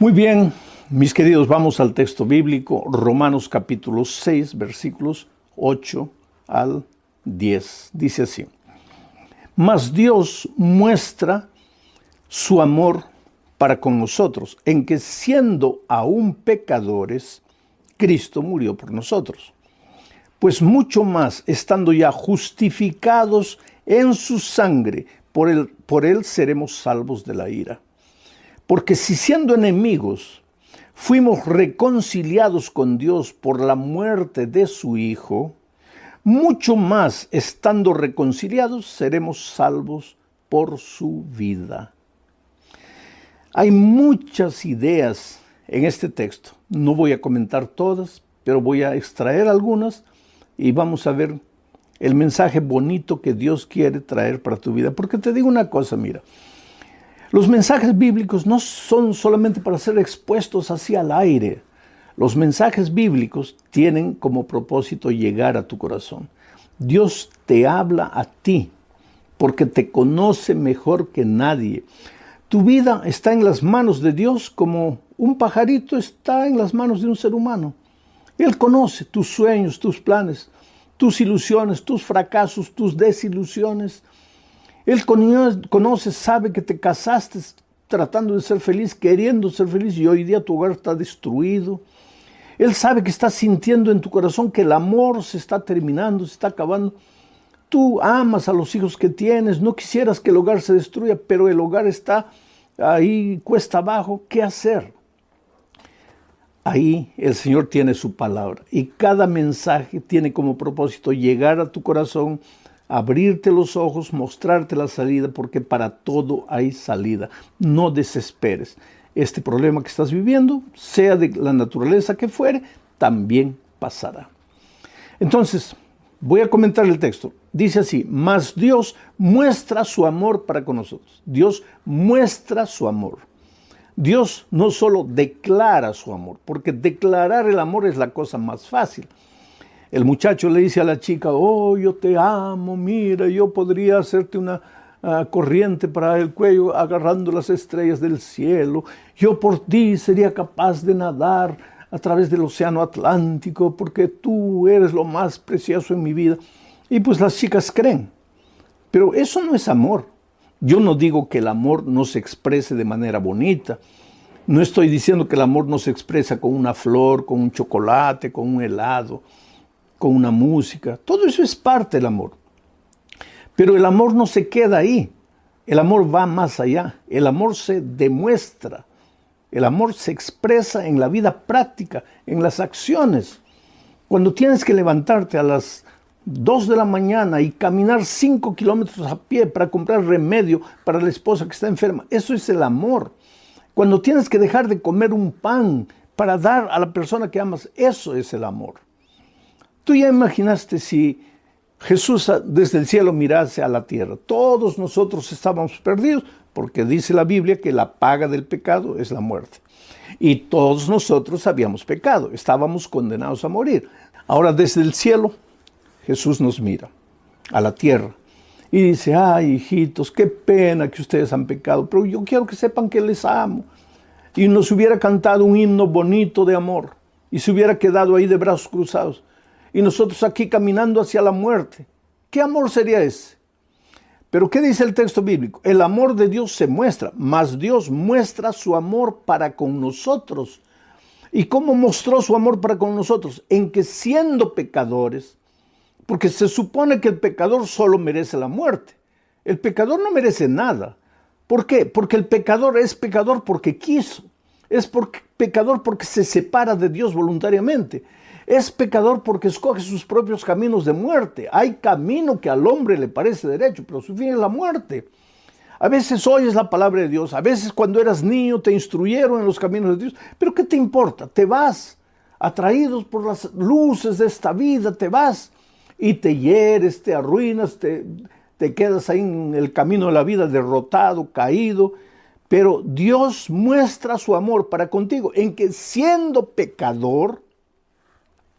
Muy bien, mis queridos, vamos al texto bíblico, Romanos capítulo 6, versículos 8 al 10. Dice así: Mas Dios muestra su amor para con nosotros, en que siendo aún pecadores, Cristo murió por nosotros. Pues mucho más, estando ya justificados en su sangre, por él seremos salvos de la ira. Porque si siendo enemigos fuimos reconciliados con Dios por la muerte de su Hijo, mucho más, estando reconciliados, seremos salvos por su vida. Hay muchas ideas en este texto. No voy a comentar todas, pero voy a extraer algunas y vamos a ver el mensaje bonito que Dios quiere traer para tu vida. Porque te digo una cosa, mira, los mensajes bíblicos no son solamente para ser expuestos así al aire. Los mensajes bíblicos tienen como propósito llegar a tu corazón. Dios te habla a ti porque te conoce mejor que nadie. Tu vida está en las manos de Dios como un pajarito está en las manos de un ser humano. Él conoce tus sueños, tus planes, tus ilusiones, tus fracasos, tus desilusiones. Él conoce, sabe que te casaste tratando de ser feliz, queriendo ser feliz, y hoy día tu hogar está destruido. Él sabe que estás sintiendo en tu corazón que el amor se está terminando, se está acabando. Tú amas a los hijos que tienes, no quisieras que el hogar se destruya, pero el hogar está ahí cuesta abajo. ¿Qué hacer? Ahí el Señor tiene su palabra y cada mensaje tiene como propósito llegar a tu corazón, abrirte los ojos, mostrarte la salida, porque para todo hay salida. No desesperes. Este problema que estás viviendo, sea de la naturaleza que fuere, también pasará. Entonces, voy a comentar el texto. Dice así: mas Dios muestra su amor para con nosotros. Dios muestra su amor. Dios no solo declara su amor, porque declarar el amor es la cosa más fácil. El muchacho le dice a la chica: oh, yo te amo, mira, yo podría hacerte una corriente para el cuello agarrando las estrellas del cielo. Yo por ti sería capaz de nadar a través del océano Atlántico, porque tú eres lo más precioso en mi vida. Y pues las chicas creen. Pero eso no es amor. Yo no digo que el amor no se exprese de manera bonita. No estoy diciendo que el amor no se expresa con una flor, con un chocolate, con un helado, con una música. Todo eso es parte del amor. Pero el amor no se queda ahí. El amor va más allá. El amor se demuestra. El amor se expresa en la vida práctica, en las acciones. Cuando tienes que levantarte a las 2 de la mañana y caminar 5 kilómetros a pie para comprar remedio para la esposa que está enferma, eso es el amor. Cuando tienes que dejar de comer un pan para dar a la persona que amas, eso es el amor. Tú ya imaginaste si Jesús desde el cielo mirase a la tierra. Todos nosotros estábamos perdidos, porque dice la Biblia que la paga del pecado es la muerte. Y todos nosotros habíamos pecado, estábamos condenados a morir. Ahora desde el cielo Jesús nos mira a la tierra y dice: ay, hijitos, qué pena que ustedes han pecado, pero yo quiero que sepan que les amo. Y nos hubiera cantado un himno bonito de amor y se hubiera quedado ahí de brazos cruzados. Y nosotros aquí caminando hacia la muerte. ¿Qué amor sería ese? Pero ¿qué dice el texto bíblico? El amor de Dios se muestra, mas Dios muestra su amor para con nosotros. ¿Y cómo mostró su amor para con nosotros? En que siendo pecadores, porque se supone que el pecador solo merece la muerte. El pecador no merece nada. ¿Por qué? Porque el pecador es pecador porque quiso. Es pecador porque se separa de Dios voluntariamente. Es pecador porque escoge sus propios caminos de muerte. Hay camino que al hombre le parece derecho, pero su fin es la muerte. A veces oyes la palabra de Dios, a veces cuando eras niño te instruyeron en los caminos de Dios, pero ¿qué te importa? Te vas, atraídos por las luces de esta vida, te vas y te hieres, te arruinas, te quedas ahí en el camino de la vida derrotado, caído. Pero Dios muestra su amor para contigo en que siendo pecador,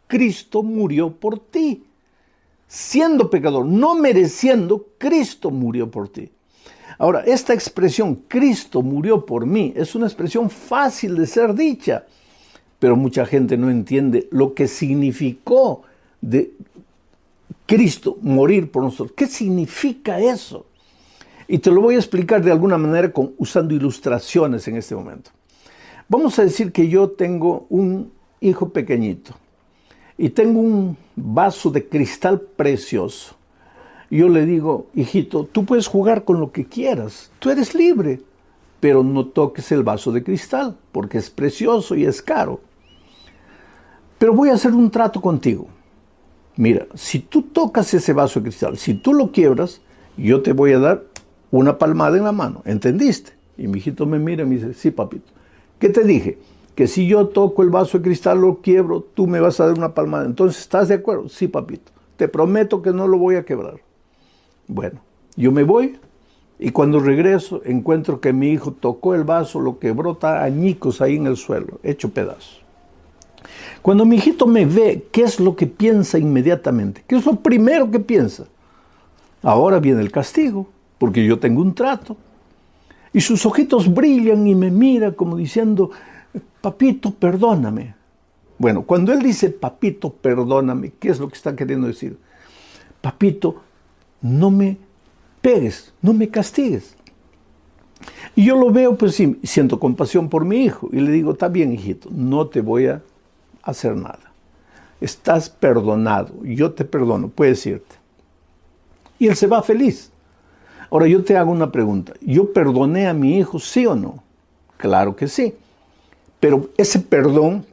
Cristo murió por ti. Siendo pecador, no mereciendo, Cristo murió por ti. Ahora, esta expresión, Cristo murió por mí, es una expresión fácil de ser dicha, pero mucha gente no entiende lo que significó de Cristo morir por nosotros. ¿Qué significa eso? Y te lo voy a explicar de alguna manera usando ilustraciones en este momento. Vamos a decir que yo tengo un hijo pequeñito y tengo un vaso de cristal precioso. Yo le digo, hijito, tú puedes jugar con lo que quieras, tú eres libre, pero no toques el vaso de cristal porque es precioso y es caro. Pero voy a hacer un trato contigo. Mira, si tú tocas ese vaso de cristal, si tú lo quiebras, yo te voy a dar una palmada en la mano, ¿entendiste? Y mi hijito me mira y me dice, sí, papito. ¿Qué te dije? Que si yo toco el vaso de cristal, lo quiebro, tú me vas a dar una palmada. Entonces, ¿estás de acuerdo? Sí, papito. Te prometo que no lo voy a quebrar. Bueno, yo me voy y cuando regreso encuentro que mi hijo tocó el vaso, lo quebró, está añicos ahí en el suelo, hecho pedazos. Cuando mi hijito me ve, ¿qué es lo que piensa inmediatamente? ¿Qué es lo primero que piensa? Ahora viene el castigo, porque yo tengo un trato. Y sus ojitos brillan y me mira como diciendo, papito, perdóname. Bueno, cuando él dice, papito, perdóname, ¿qué es lo que está queriendo decir? Papito, no me pegues, no me castigues. Y yo lo veo, pues sí, siento compasión por mi hijo. Y le digo, está bien, hijito, no te voy a hacer nada. Estás perdonado, yo te perdono, puedes irte. Y él se va feliz. Ahora yo te hago una pregunta. ¿Yo perdoné a mi hijo, sí o no? Claro que sí. Pero ese perdón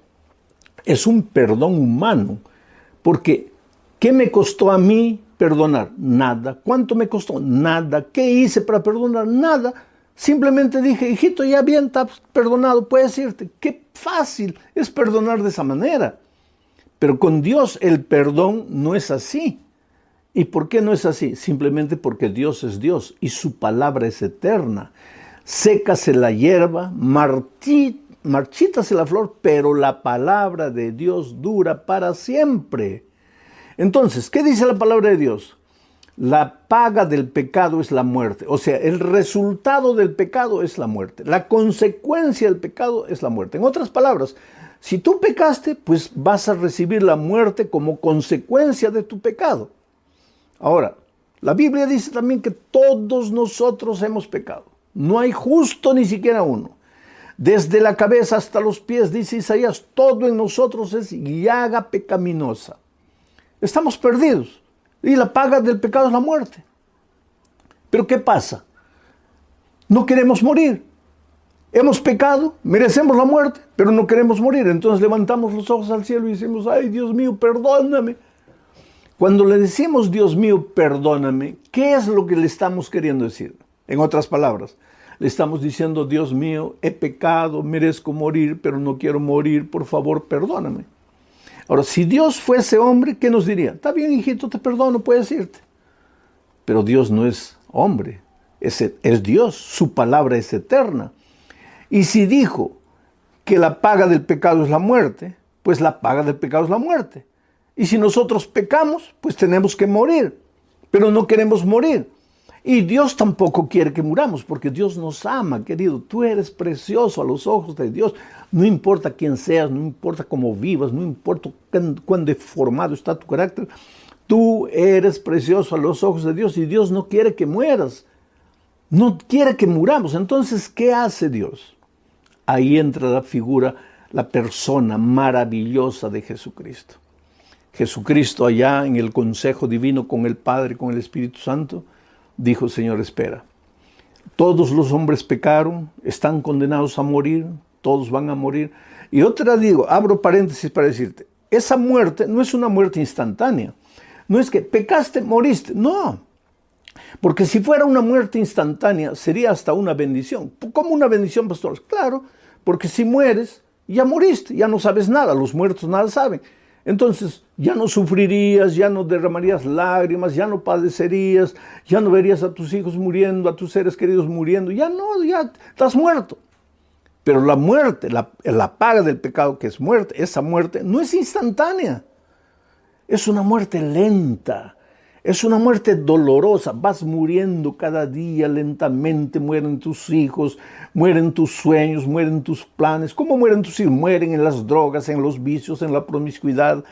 es un perdón humano. Porque, ¿qué me costó a mí perdonar? Nada. ¿Cuánto me costó? Nada. ¿Qué hice para perdonar? Nada. Simplemente dije, hijito, ya bien, estás perdonado, puedes irte. Qué fácil es perdonar de esa manera. Pero con Dios el perdón no es así. ¿Y por qué no es así? Simplemente porque Dios es Dios y su palabra es eterna. Sécase la hierba, marchítase la flor, pero la palabra de Dios dura para siempre. Entonces, ¿qué dice la palabra de Dios? La paga del pecado es la muerte. O sea, el resultado del pecado es la muerte. La consecuencia del pecado es la muerte. En otras palabras, si tú pecaste, pues vas a recibir la muerte como consecuencia de tu pecado. Ahora, la Biblia dice también que todos nosotros hemos pecado. No hay justo ni siquiera uno. Desde la cabeza hasta los pies, dice Isaías, todo en nosotros es llaga pecaminosa. Estamos perdidos. Y la paga del pecado es la muerte. Pero ¿qué pasa? No queremos morir. Hemos pecado, merecemos la muerte, pero no queremos morir. Entonces levantamos los ojos al cielo y decimos, ay, Dios mío, perdóname. Cuando le decimos, Dios mío, perdóname, ¿qué es lo que le estamos queriendo decir? En otras palabras, le estamos diciendo, Dios mío, he pecado, merezco morir, pero no quiero morir, por favor, perdóname. Ahora, si Dios fuese hombre, ¿qué nos diría? Está bien, hijito, te perdono, puedes irte. Pero Dios no es hombre, es Dios, su palabra es eterna. Y si dijo que la paga del pecado es la muerte, pues la paga del pecado es la muerte. Y si nosotros pecamos, pues tenemos que morir, pero no queremos morir. Y Dios tampoco quiere que muramos, porque Dios nos ama, querido. Tú eres precioso a los ojos de Dios. No importa quién seas, no importa cómo vivas, no importa cuán deformado está tu carácter. Tú eres precioso a los ojos de Dios y Dios no quiere que mueras. No quiere que muramos. Entonces, ¿qué hace Dios? Ahí entra la figura, la persona maravillosa de Jesucristo. Jesucristo allá en el consejo divino con el Padre, con el Espíritu Santo, dijo, Señor, espera. Todos los hombres pecaron, están condenados a morir, todos van a morir. Y otra digo, abro paréntesis para decirte, esa muerte no es una muerte instantánea. No es que pecaste, moriste, no. Porque si fuera una muerte instantánea, sería hasta una bendición. ¿Cómo una bendición, pastor? Claro, porque si mueres, ya moriste, ya no sabes nada, los muertos nada saben. Entonces ya no sufrirías, ya no derramarías lágrimas, ya no padecerías, ya no verías a tus hijos muriendo, a tus seres queridos muriendo, ya no, ya estás muerto. Pero la muerte, la paga del pecado que es muerte, esa muerte no es instantánea, es una muerte lenta, Es una muerte dolorosa, vas muriendo cada día lentamente, mueren tus hijos, mueren tus sueños, mueren tus planes. ¿Cómo mueren tus hijos? Mueren en las drogas, en los vicios, en la promiscuidad.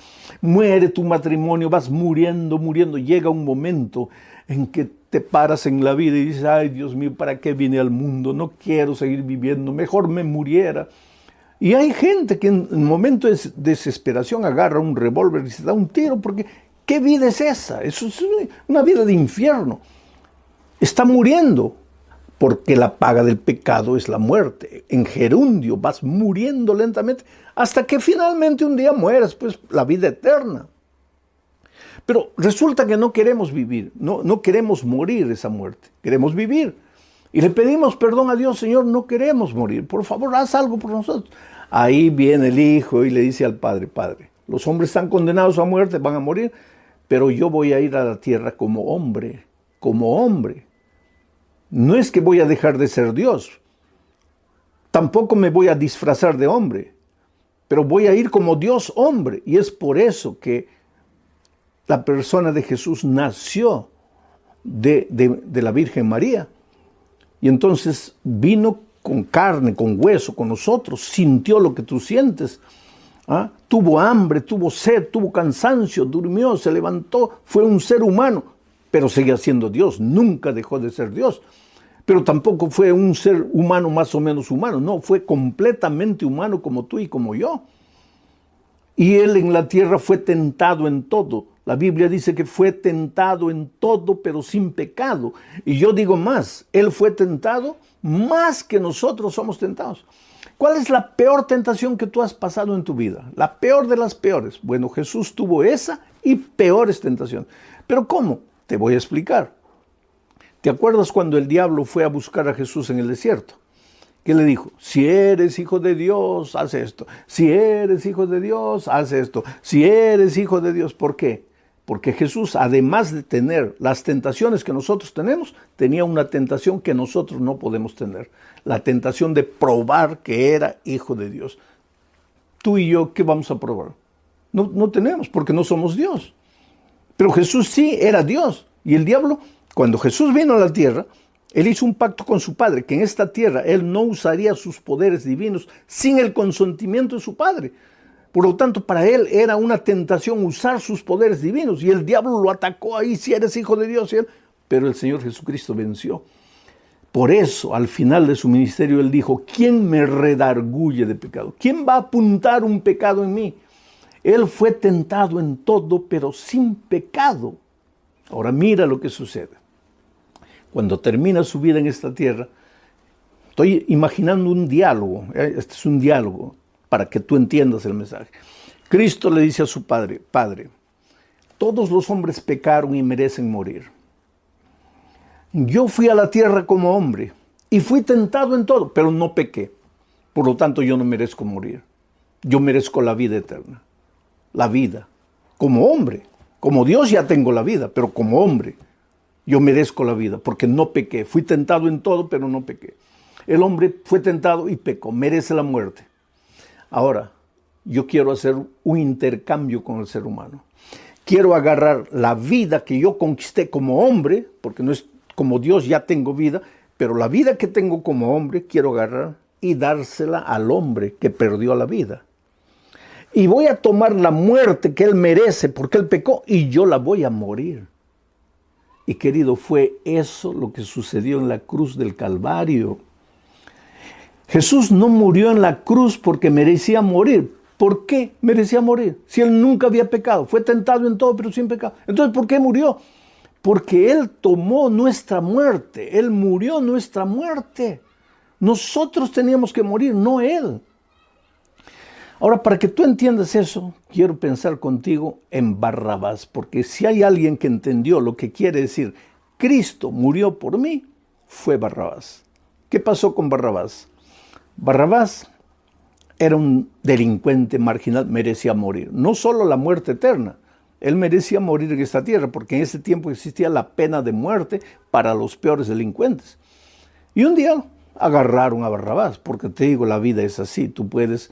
Muere tu matrimonio, vas muriendo, muriendo. Llega un momento en que te paras en la vida y dices, ay Dios mío, ¿para qué vine al mundo? No quiero seguir viviendo, mejor me muriera. Y hay gente que en momento de desesperación agarra un revólver y se da un tiro porque ¿qué vida es esa? Eso es una vida de infierno. Está muriendo porque la paga del pecado es la muerte. En gerundio vas muriendo lentamente hasta que finalmente un día mueras, pues la vida eterna. Pero resulta que no queremos vivir, no queremos morir esa muerte, queremos vivir. Y le pedimos perdón a Dios, Señor, no queremos morir, por favor, haz algo por nosotros. Ahí viene el hijo y le dice al padre, Padre, los hombres están condenados a muerte, van a morir, pero yo voy a ir a la tierra como hombre, como hombre. No es que voy a dejar de ser Dios, tampoco me voy a disfrazar de hombre, pero voy a ir como Dios hombre. Y es por eso que la persona de Jesús nació de la Virgen María. Y entonces vino con carne, con hueso, con nosotros, sintió lo que tú sientes. ¿Ah? Tuvo hambre, tuvo sed, tuvo cansancio, durmió, se levantó, fue un ser humano, pero seguía siendo Dios, nunca dejó de ser Dios. Pero tampoco fue un ser humano más o menos humano, no, fue completamente humano como tú y como yo. Y él en la tierra fue tentado en todo. La Biblia dice que fue tentado en todo, pero sin pecado. Y yo digo más, él fue tentado más que nosotros somos tentados. ¿Cuál es la peor tentación que tú has pasado en tu vida? La peor de las peores. Bueno, Jesús tuvo esa y peores tentaciones. ¿Pero cómo? Te voy a explicar. ¿Te acuerdas cuando el diablo fue a buscar a Jesús en el desierto? ¿Qué le dijo? Si eres hijo de Dios, haz esto. Si eres hijo de Dios, haz esto. Si eres hijo de Dios, ¿por qué? Porque Jesús, además de tener las tentaciones que nosotros tenemos, tenía una tentación que nosotros no podemos tener. La tentación de probar que era hijo de Dios. Tú y yo, ¿qué vamos a probar? No tenemos, porque no somos Dios. Pero Jesús sí era Dios. Y el diablo, cuando Jesús vino a la tierra, él hizo un pacto con su padre, que en esta tierra él no usaría sus poderes divinos sin el consentimiento de su padre. Por lo tanto, para él era una tentación usar sus poderes divinos. Y el diablo lo atacó ahí, si eres hijo de Dios. Pero el Señor Jesucristo venció. Por eso, al final de su ministerio, él dijo, ¿quién me redarguye de pecado? ¿Quién va a apuntar un pecado en mí? Él fue tentado en todo, pero sin pecado. Ahora mira lo que sucede. Cuando termina su vida en esta tierra, estoy imaginando un diálogo. Este es un diálogo para que tú entiendas el mensaje. Cristo le dice a su Padre, Padre, todos los hombres pecaron y merecen morir. Yo fui a la tierra como hombre y fui tentado en todo, pero no pequé. Por lo tanto, yo no merezco morir. Yo merezco la vida eterna. La vida. Como hombre. Como Dios ya tengo la vida, pero como hombre yo merezco la vida porque no pequé. Fui tentado en todo, pero no pequé. El hombre fue tentado y pecó. Merece la muerte. Ahora, yo quiero hacer un intercambio con el ser humano. Quiero agarrar la vida que yo conquisté como hombre, porque no es como Dios, ya tengo vida, pero la vida que tengo como hombre, quiero agarrar y dársela al hombre que perdió la vida. Y voy a tomar la muerte que él merece porque él pecó y yo la voy a morir. Y querido, fue eso lo que sucedió en la cruz del Calvario. Jesús no murió en la cruz porque merecía morir. ¿Por qué merecía morir? Si él nunca había pecado, fue tentado en todo pero sin pecado. Entonces, ¿por qué murió? Porque él tomó nuestra muerte, él murió nuestra muerte. Nosotros teníamos que morir, no él. Ahora, para que tú entiendas eso, quiero pensar contigo en Barrabás, porque si hay alguien que entendió lo que quiere decir Cristo murió por mí, fue Barrabás. ¿Qué pasó con Barrabás? Barrabás era un delincuente marginal, merecía morir. No solo la muerte eterna, él merecía morir en esta tierra, porque en ese tiempo existía la pena de muerte para los peores delincuentes. Y un día agarraron a Barrabás, porque te digo, la vida es así, tú puedes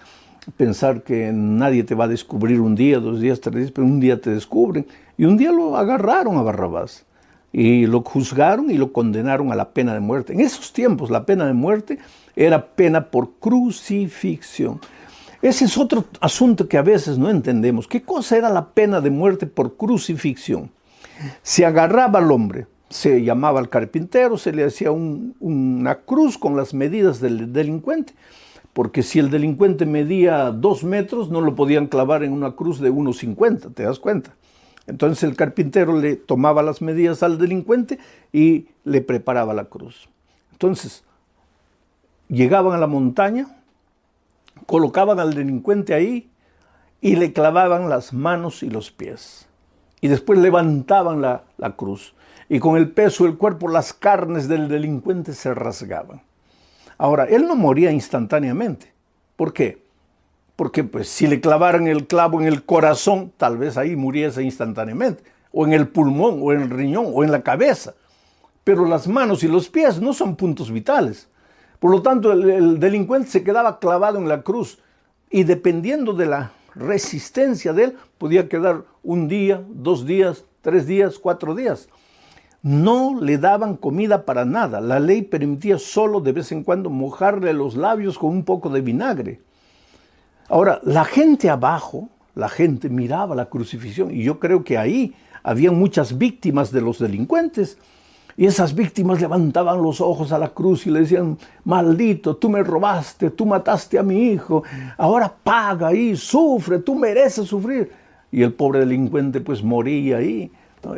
pensar que nadie te va a descubrir un día, 2 días, 3 días, pero un día te descubren. Y un día lo agarraron a Barrabás y lo juzgaron y lo condenaron a la pena de muerte. En esos tiempos la pena de muerte era pena por crucifixión. Ese es otro asunto que a veces no entendemos. ¿Qué cosa era la pena de muerte por crucifixión? Se agarraba al hombre, se llamaba al carpintero, se le hacía una cruz con las medidas del delincuente, porque si el delincuente medía 2 metros, no lo podían clavar en una cruz de 1,50, ¿te das cuenta? Entonces el carpintero le tomaba las medidas al delincuente y le preparaba la cruz. Entonces, llegaban a la montaña, colocaban al delincuente ahí y le clavaban las manos y los pies. Y después levantaban la cruz. Y con el peso del cuerpo, las carnes del delincuente se rasgaban. Ahora, él no moría instantáneamente. ¿Por qué? Porque pues, si le clavaran el clavo en el corazón, tal vez ahí muriese instantáneamente. O en el pulmón, o en el riñón, o en la cabeza. Pero las manos y los pies no son puntos vitales. Por lo tanto, el delincuente se quedaba clavado en la cruz. Y dependiendo de la resistencia de él, podía quedar 1 día, 2 días, 3 días, 4 días. No le daban comida para nada. La ley permitía solo de vez en cuando mojarle los labios con un poco de vinagre. Ahora, la gente abajo, la gente miraba la crucifixión y yo creo que ahí había muchas víctimas de los delincuentes. Y esas víctimas levantaban los ojos a la cruz y le decían: maldito, tú me robaste, tú mataste a mi hijo, ahora paga ahí, sufre, tú mereces sufrir. Y el pobre delincuente pues moría ahí.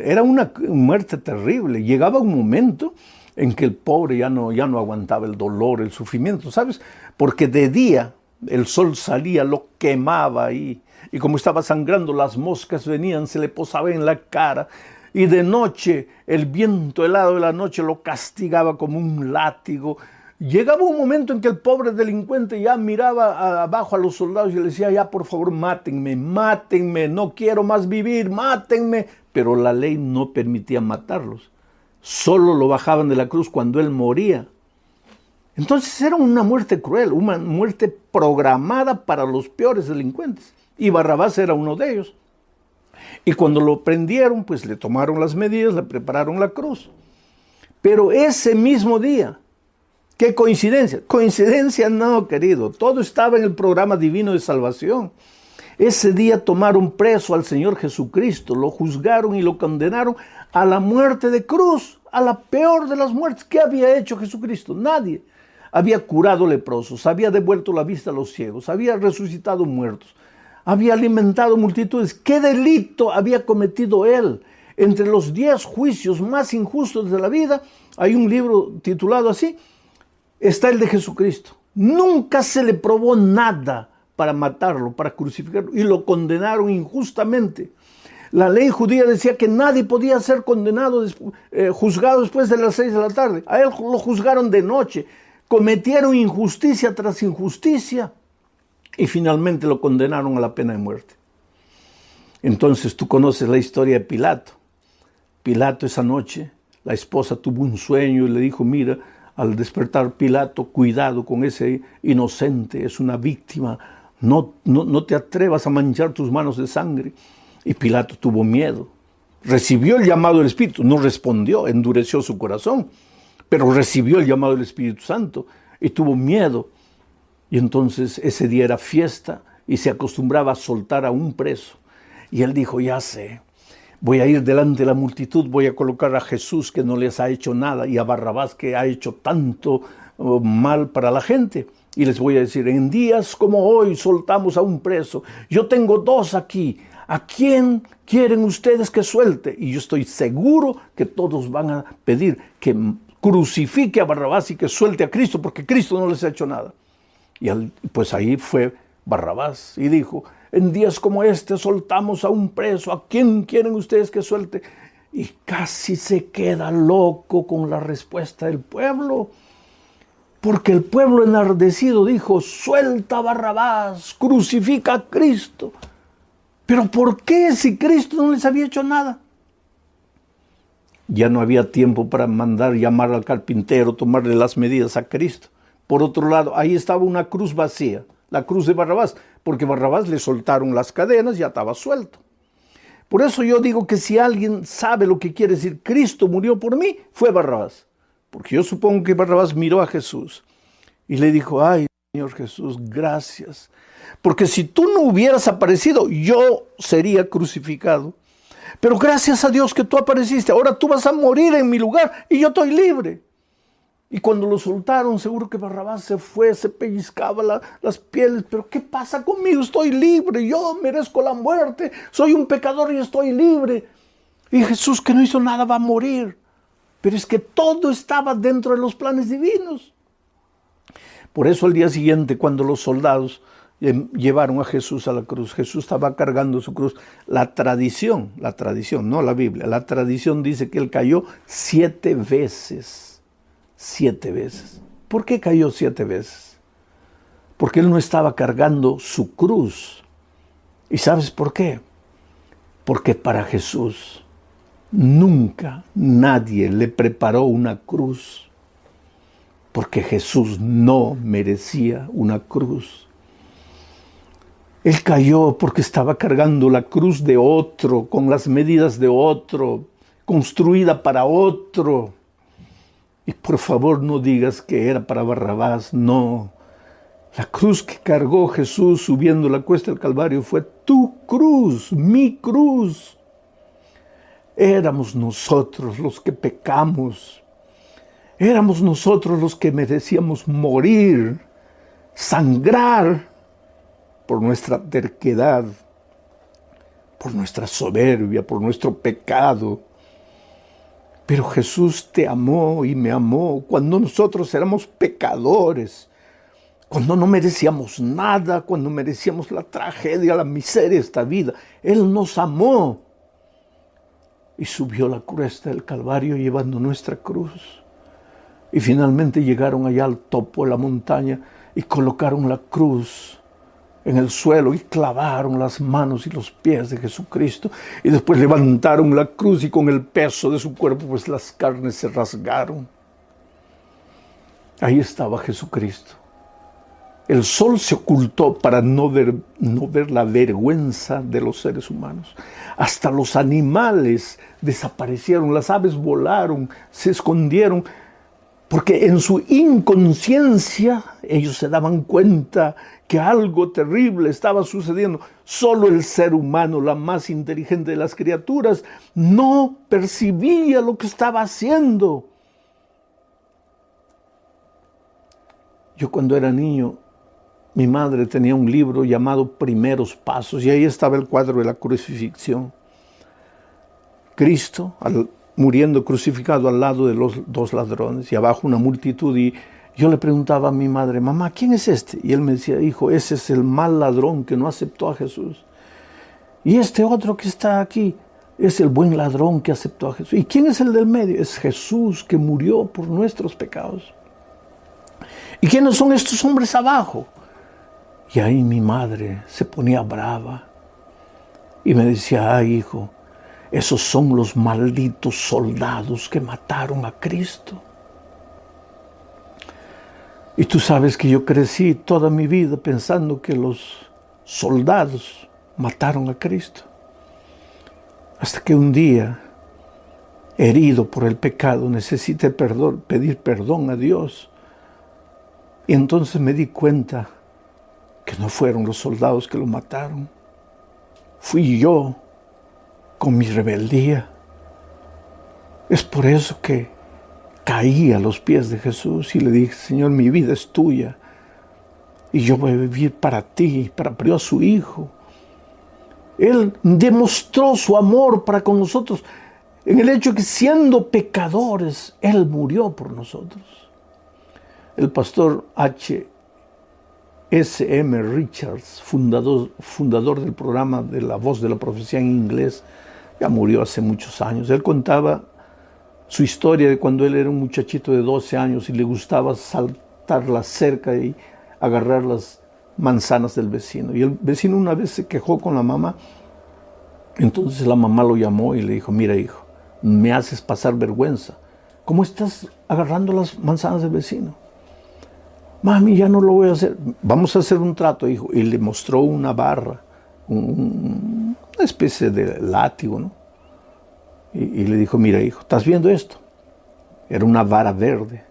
Era una muerte terrible. Llegaba un momento en que el pobre ya no aguantaba el dolor, el sufrimiento, ¿sabes? Porque de día el sol salía, lo quemaba ahí. Y como estaba sangrando, las moscas venían, se le posaban en la cara. Y de noche, el viento helado de la noche lo castigaba como un látigo. Llegaba un momento en que el pobre delincuente ya miraba abajo a los soldados y le decía: ya, por favor, mátenme, mátenme, no quiero más vivir, mátenme. Pero la ley no permitía matarlos. Solo lo bajaban de la cruz cuando él moría. Entonces era una muerte cruel, una muerte programada para los peores delincuentes. Y Barrabás era uno de ellos. Y cuando lo prendieron, pues le tomaron las medidas, le prepararon la cruz. Pero ese mismo día, ¿qué coincidencia? Coincidencia no, querido. Todo estaba en el programa divino de salvación. Ese día tomaron preso al Señor Jesucristo, lo juzgaron y lo condenaron a la muerte de cruz, a la peor de las muertes. ¿Qué había hecho Jesucristo? Nadie. Había curado leprosos, había devuelto la vista a los ciegos, había resucitado muertos, había alimentado multitudes. ¿Qué delito había cometido él? Entre los 10 juicios más injustos de la vida, hay un libro titulado así, está el de Jesucristo. Nunca se le probó nada para matarlo, para crucificarlo, y lo condenaron injustamente. La ley judía decía que nadie podía ser condenado, juzgado después de las 6 de la tarde. A él lo juzgaron de noche. Cometieron injusticia tras injusticia y finalmente lo condenaron a la pena de muerte. Entonces tú conoces la historia de Pilato. Pilato esa noche, la esposa tuvo un sueño y le dijo: mira, al despertar Pilato, cuidado con ese inocente, es una víctima, no te atrevas a manchar tus manos de sangre. Y Pilato tuvo miedo. Recibió el llamado del Espíritu, no respondió, endureció su corazón, pero recibió el llamado del Espíritu Santo y tuvo miedo. Y entonces ese día era fiesta y se acostumbraba a soltar a un preso. Y él dijo: ya sé, voy a ir delante de la multitud, voy a colocar a Jesús, que no les ha hecho nada, y a Barrabás, que ha hecho tanto mal para la gente. Y les voy a decir: en días como hoy soltamos a un preso. Yo tengo 2 aquí. ¿A quién quieren ustedes que suelte? Y yo estoy seguro que todos van a pedir que crucifique a Barrabás y que suelte a Cristo, porque Cristo no les ha hecho nada. Y pues ahí fue Barrabás y dijo: en días como este soltamos a un preso, ¿a quién quieren ustedes que suelte? Y casi se queda loco con la respuesta del pueblo, porque el pueblo enardecido dijo: suelta a Barrabás, crucifica a Cristo. ¿Pero por qué, si Cristo no les había hecho nada? Ya no había tiempo para mandar llamar al carpintero, tomarle las medidas a Cristo. Por otro lado, ahí estaba una cruz vacía. la cruz de Barrabás, porque Barrabás le soltaron las cadenas, ya estaba suelto. Por eso yo digo que si alguien sabe lo que quiere decir Cristo murió por mí, fue Barrabás. Porque yo supongo que Barrabás miró a Jesús y le dijo, ay, Señor Jesús, gracias. Porque si tú no hubieras aparecido, yo sería crucificado. Pero gracias a Dios que tú apareciste. Ahora tú vas a morir en mi lugar y yo estoy libre. Y cuando lo soltaron, seguro que Barrabás se fue, se pellizcaba las pieles. Pero ¿qué pasa conmigo? Estoy libre, yo merezco la muerte. Soy un pecador y estoy libre. Y Jesús, que no hizo nada, va a morir. Pero es que todo estaba dentro de los planes divinos. Por eso al día siguiente, cuando los soldados llevaron a Jesús a la cruz, Jesús estaba cargando su cruz. La tradición, no la Biblia, la tradición dice que él cayó 7 veces. 7 veces. ¿Por qué cayó 7 veces? Porque él no estaba cargando su cruz. ¿Y sabes por qué? Porque para Jesús nunca nadie le preparó una cruz. Porque Jesús no merecía una cruz. Él cayó porque estaba cargando la cruz de otro, con las medidas de otro, construida para otro. Y por favor no digas que era para Barrabás, no. La cruz que cargó Jesús subiendo la cuesta del Calvario fue tu cruz, mi cruz. Éramos nosotros los que pecamos. Éramos nosotros los que merecíamos morir, sangrar por nuestra terquedad, por nuestra soberbia, por nuestro pecado. Pero Jesús te amó y me amó cuando nosotros éramos pecadores, cuando no merecíamos nada, cuando merecíamos la tragedia, la miseria de esta vida. Él nos amó y subió la cuesta del Calvario llevando nuestra cruz. Y finalmente llegaron allá al topo de la montaña y colocaron la cruz en el suelo y clavaron las manos y los pies de Jesucristo y después levantaron la cruz y con el peso de su cuerpo pues las carnes se rasgaron. Ahí estaba Jesucristo. El sol se ocultó para no ver la vergüenza de los seres humanos. Hasta los animales desaparecieron, las aves volaron, se escondieron, porque en su inconsciencia ellos se daban cuenta que algo terrible estaba sucediendo. Solo el ser humano, la más inteligente de las criaturas, no percibía lo que estaba haciendo. Yo cuando era niño, mi madre tenía un libro llamado Primeros Pasos y ahí estaba el cuadro de la crucifixión. Cristo muriendo crucificado al lado de los 2 ladrones y abajo una multitud, y yo le preguntaba a mi madre, mamá, ¿quién es este? Y él me decía, hijo, ese es el mal ladrón que no aceptó a Jesús. Y este otro que está aquí es el buen ladrón que aceptó a Jesús. ¿Y quién es el del medio? Es Jesús que murió por nuestros pecados. ¿Y quiénes son estos hombres abajo? Y ahí mi madre se ponía brava y me decía, ay, hijo, esos son los malditos soldados que mataron a Cristo. Y tú sabes que yo crecí toda mi vida pensando que los soldados mataron a Cristo. Hasta que un día, herido por el pecado, necesité pedir perdón a Dios. Y entonces me di cuenta que no fueron los soldados que lo mataron. Fui yo con mi rebeldía. Es por eso que caí a los pies de Jesús y le dije, Señor, mi vida es tuya y yo voy a vivir para ti, para a su Hijo. Él demostró su amor para con nosotros en el hecho que siendo pecadores, Él murió por nosotros. El pastor H.S.M. Richards, fundador del programa de La Voz de la Profecía en inglés, ya murió hace muchos años. Él contaba su historia de cuando él era un muchachito de 12 años y le gustaba saltar la cerca y agarrar las manzanas del vecino. Y el vecino una vez se quejó con la mamá. Entonces la mamá lo llamó y le dijo, mira hijo, me haces pasar vergüenza. ¿Cómo estás agarrando las manzanas del vecino? Mami, ya no lo voy a hacer. Vamos a hacer un trato, hijo. Y le mostró una barra, una especie de látigo, ¿no? Y le dijo, mira, hijo, ¿estás viendo esto? Era una vara verde.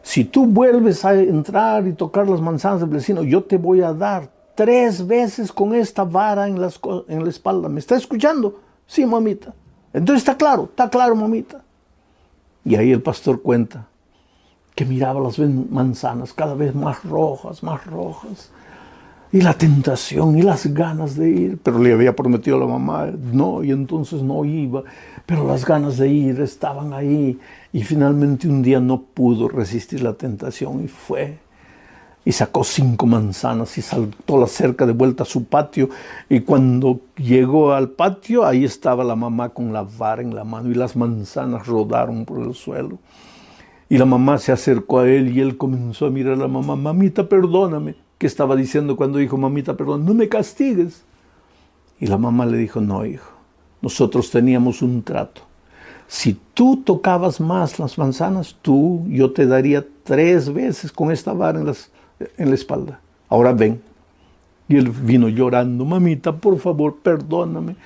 Si tú vuelves a entrar y tocar las manzanas del vecino, yo te voy a dar 3 veces con esta vara en la espalda. ¿Me está escuchando? Sí, mamita. Entonces está claro, mamita. Y ahí el pastor cuenta que miraba las manzanas cada vez más rojas, y la tentación y las ganas de ir, pero le había prometido a la mamá, no, y entonces no iba, pero las ganas de ir estaban ahí, y finalmente un día no pudo resistir la tentación y fue, y sacó 5 manzanas y saltó la cerca de vuelta a su patio, y cuando llegó al patio, ahí estaba la mamá con la vara en la mano, y las manzanas rodaron por el suelo. Y la mamá se acercó a él y él comenzó a mirar a la mamá. Mamita, perdóname. ¿Qué estaba diciendo cuando dijo, mamita, perdóname? No me castigues. Y la mamá le dijo, no, hijo. Nosotros teníamos un trato. Si tú tocabas más las manzanas, yo te daría 3 veces con esta vara en la espalda. Ahora ven. Y él vino llorando. Mamita, por favor, perdóname.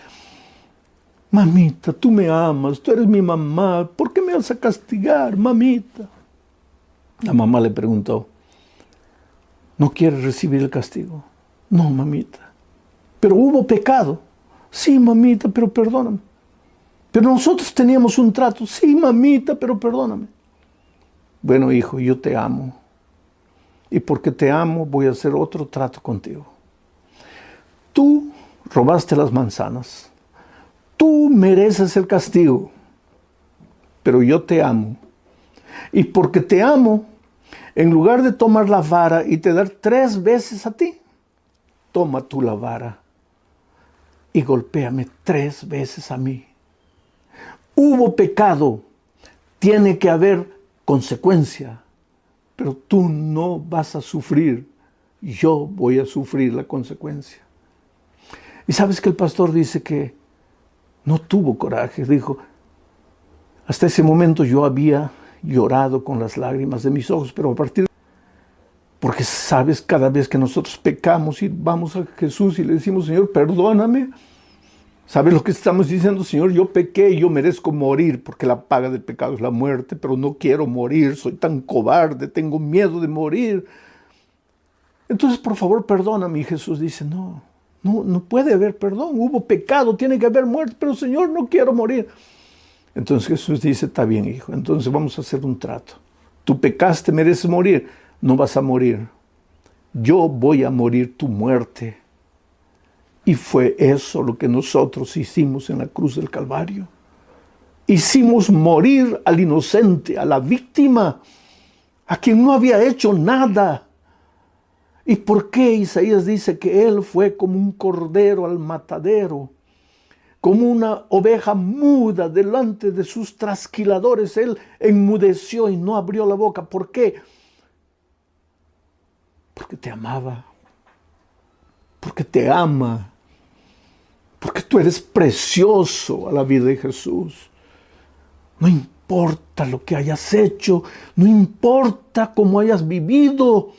Mamita, tú me amas, tú eres mi mamá, ¿por qué me vas a castigar, mamita? La mamá le preguntó, ¿no quieres recibir el castigo? No, mamita. Pero hubo pecado. Sí, mamita, pero perdóname. Pero nosotros teníamos un trato. Sí, mamita, pero perdóname. Bueno, hijo, yo te amo. Y porque te amo, voy a hacer otro trato contigo. Tú robaste las manzanas. Tú mereces el castigo, pero yo te amo. Y porque te amo, en lugar de tomar la vara y te dar 3 veces a ti, toma tú la vara y golpéame 3 veces a mí. Hubo pecado, tiene que haber consecuencia, pero tú no vas a sufrir, yo voy a sufrir la consecuencia. Y sabes que el pastor dice que no tuvo coraje, dijo, hasta ese momento yo había llorado con las lágrimas de mis ojos, pero a partir de... Porque sabes, cada vez que nosotros pecamos y vamos a Jesús y le decimos, Señor, perdóname, ¿sabes lo que estamos diciendo? Señor, yo pequé, yo merezco morir, porque la paga del pecado es la muerte, pero no quiero morir, soy tan cobarde, tengo miedo de morir. Entonces, por favor, perdóname. Y Jesús dice, no puede haber perdón, hubo pecado, tiene que haber muerte, pero Señor, no quiero morir. Entonces Jesús dice, está bien, hijo, entonces vamos a hacer un trato. Tú pecaste, mereces morir, no vas a morir. Yo voy a morir tu muerte. Y fue eso lo que nosotros hicimos en la cruz del Calvario. Hicimos morir al inocente, a la víctima, a quien no había hecho nada. ¿Y por qué Isaías dice que él fue como un cordero al matadero? Como una oveja muda delante de sus trasquiladores. Él enmudeció y no abrió la boca. ¿Por qué? Porque te amaba. Porque te ama. Porque tú eres precioso a la vida de Jesús. No importa lo que hayas hecho. No importa cómo hayas vivido.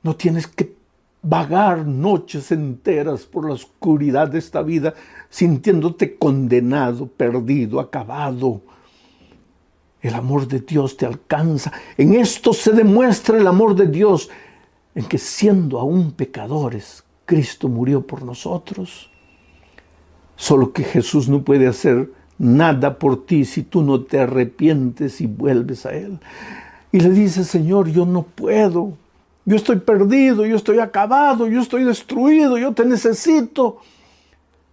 No tienes que vagar noches enteras por la oscuridad de esta vida sintiéndote condenado, perdido, acabado. El amor de Dios te alcanza. En esto se demuestra el amor de Dios, en que siendo aún pecadores, Cristo murió por nosotros. Solo que Jesús no puede hacer nada por ti si tú no te arrepientes y vuelves a Él. Y le dices, Señor, yo no puedo. Yo estoy perdido, yo estoy acabado, yo estoy destruido, yo te necesito.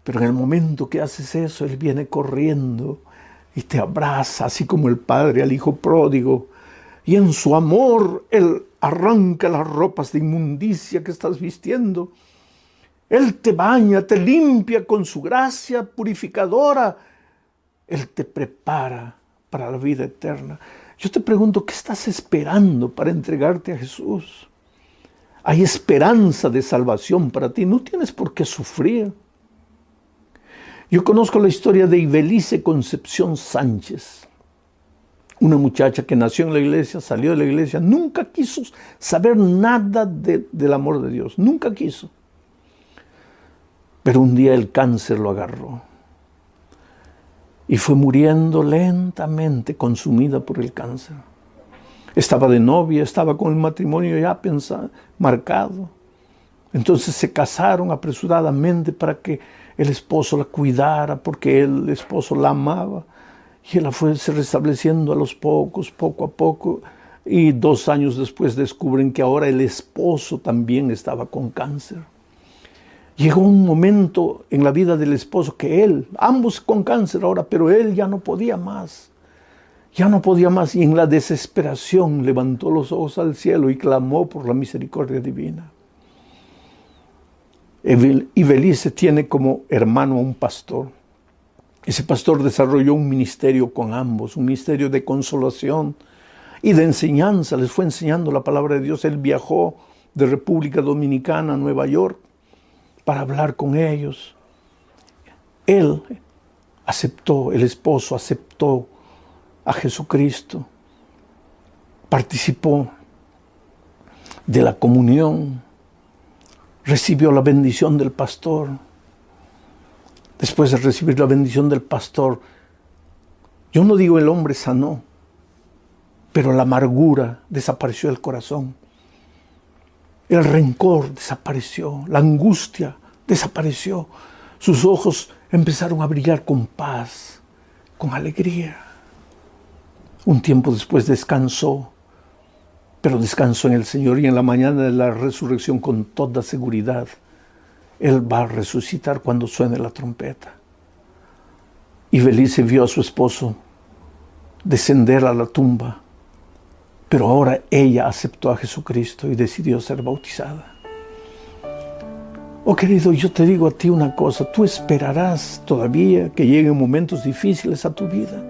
Pero en el momento que haces eso, Él viene corriendo y te abraza, así como el padre al hijo pródigo. Y en su amor, Él arranca las ropas de inmundicia que estás vistiendo. Él te baña, te limpia con su gracia purificadora. Él te prepara para la vida eterna. Yo te pregunto, ¿qué estás esperando para entregarte a Jesús? Hay esperanza de salvación para ti. No tienes por qué sufrir. Yo conozco la historia de Ibelice Concepción Sánchez. Una muchacha que nació en la iglesia, salió de la iglesia, nunca quiso saber nada del amor de Dios, nunca quiso. Pero un día el cáncer lo agarró y fue muriendo lentamente, consumida por el cáncer. Estaba de novia, estaba con el matrimonio ya pensado, marcado. Entonces se casaron apresuradamente para que el esposo la cuidara, porque el esposo la amaba. Y ella fue se restableciendo a los pocos, poco a poco. Y 2 años después descubren que ahora el esposo también estaba con cáncer. Llegó un momento en la vida del esposo que ambos con cáncer ahora, pero él ya no podía más. Ya no podía más y en la desesperación levantó los ojos al cielo y clamó por la misericordia divina. Y Belice tiene como hermano a un pastor. Ese pastor desarrolló un ministerio con ambos, un ministerio de consolación y de enseñanza. Les fue enseñando la palabra de Dios. Él viajó de República Dominicana a Nueva York para hablar con ellos. Él aceptó, el esposo aceptó a Jesucristo, participó de la comunión, recibió la bendición del pastor. Después de recibir la bendición del pastor, yo no digo el hombre sanó, pero la amargura desapareció del corazón. El rencor desapareció, la angustia desapareció. Sus ojos empezaron a brillar con paz, con alegría. Un tiempo después descansó, pero descansó en el Señor y en la mañana de la resurrección con toda seguridad. Él va a resucitar cuando suene la trompeta. Y Belice vio a su esposo descender a la tumba, pero ahora ella aceptó a Jesucristo y decidió ser bautizada. Oh querido, yo te digo a ti una cosa, tú esperarás todavía que lleguen momentos difíciles a tu vida.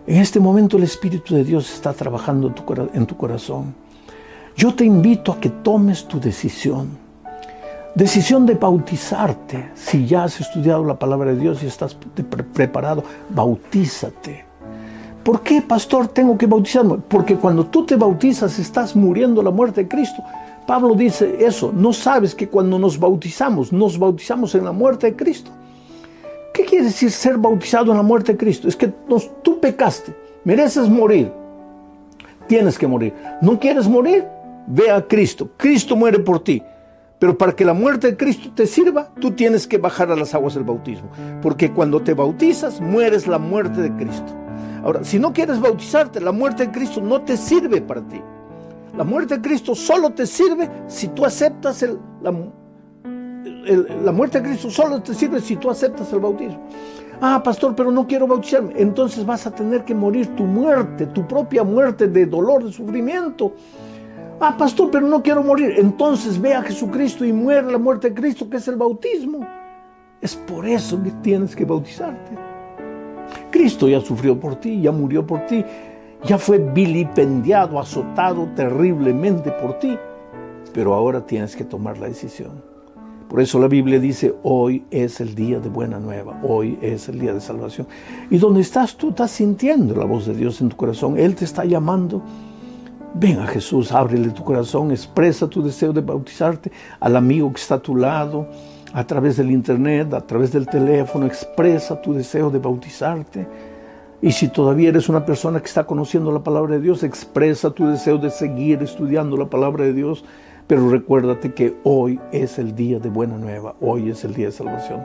En este momento el Espíritu de Dios está trabajando en tu corazón. Yo te invito a que tomes tu decisión. Decisión de bautizarte. Si ya has estudiado la palabra de Dios y estás preparado, bautízate. ¿Por qué, pastor, tengo que bautizarme? Porque cuando tú te bautizas estás muriendo la muerte de Cristo. Pablo dice eso. ¿No sabes que cuando nos bautizamos en la muerte de Cristo? ¿Qué quiere decir ser bautizado en la muerte de Cristo? Es que tú pecaste, mereces morir, tienes que morir. ¿No quieres morir? Ve a Cristo. Cristo muere por ti. Pero para que la muerte de Cristo te sirva, tú tienes que bajar a las aguas del bautismo. Porque cuando te bautizas, mueres la muerte de Cristo. Ahora, si no quieres bautizarte, la muerte de Cristo no te sirve para ti. La muerte de Cristo solo te sirve si tú aceptas la muerte de Cristo solo te sirve si tú aceptas el bautismo. Ah, pastor, pero no quiero bautizarme. Entonces vas a tener que morir tu muerte, tu propia muerte de dolor, de sufrimiento. Ah, pastor, pero no quiero morir. Entonces ve a Jesucristo y muere la muerte de Cristo, que es el bautismo. Es por eso que tienes que bautizarte. Cristo ya sufrió por ti, ya murió por ti, ya fue vilipendiado, azotado terriblemente por ti. Pero ahora tienes que tomar la decisión. Por eso la Biblia dice, hoy es el día de buena nueva, hoy es el día de salvación. Y donde estás tú, estás sintiendo la voz de Dios en tu corazón. Él te está llamando. Ven a Jesús, ábrele tu corazón, expresa tu deseo de bautizarte al amigo que está a tu lado, a través del internet, a través del teléfono, expresa tu deseo de bautizarte. Y si todavía eres una persona que está conociendo la palabra de Dios, expresa tu deseo de seguir estudiando la palabra de Dios. Pero recuérdate que hoy es el día de buena nueva, hoy es el día de salvación.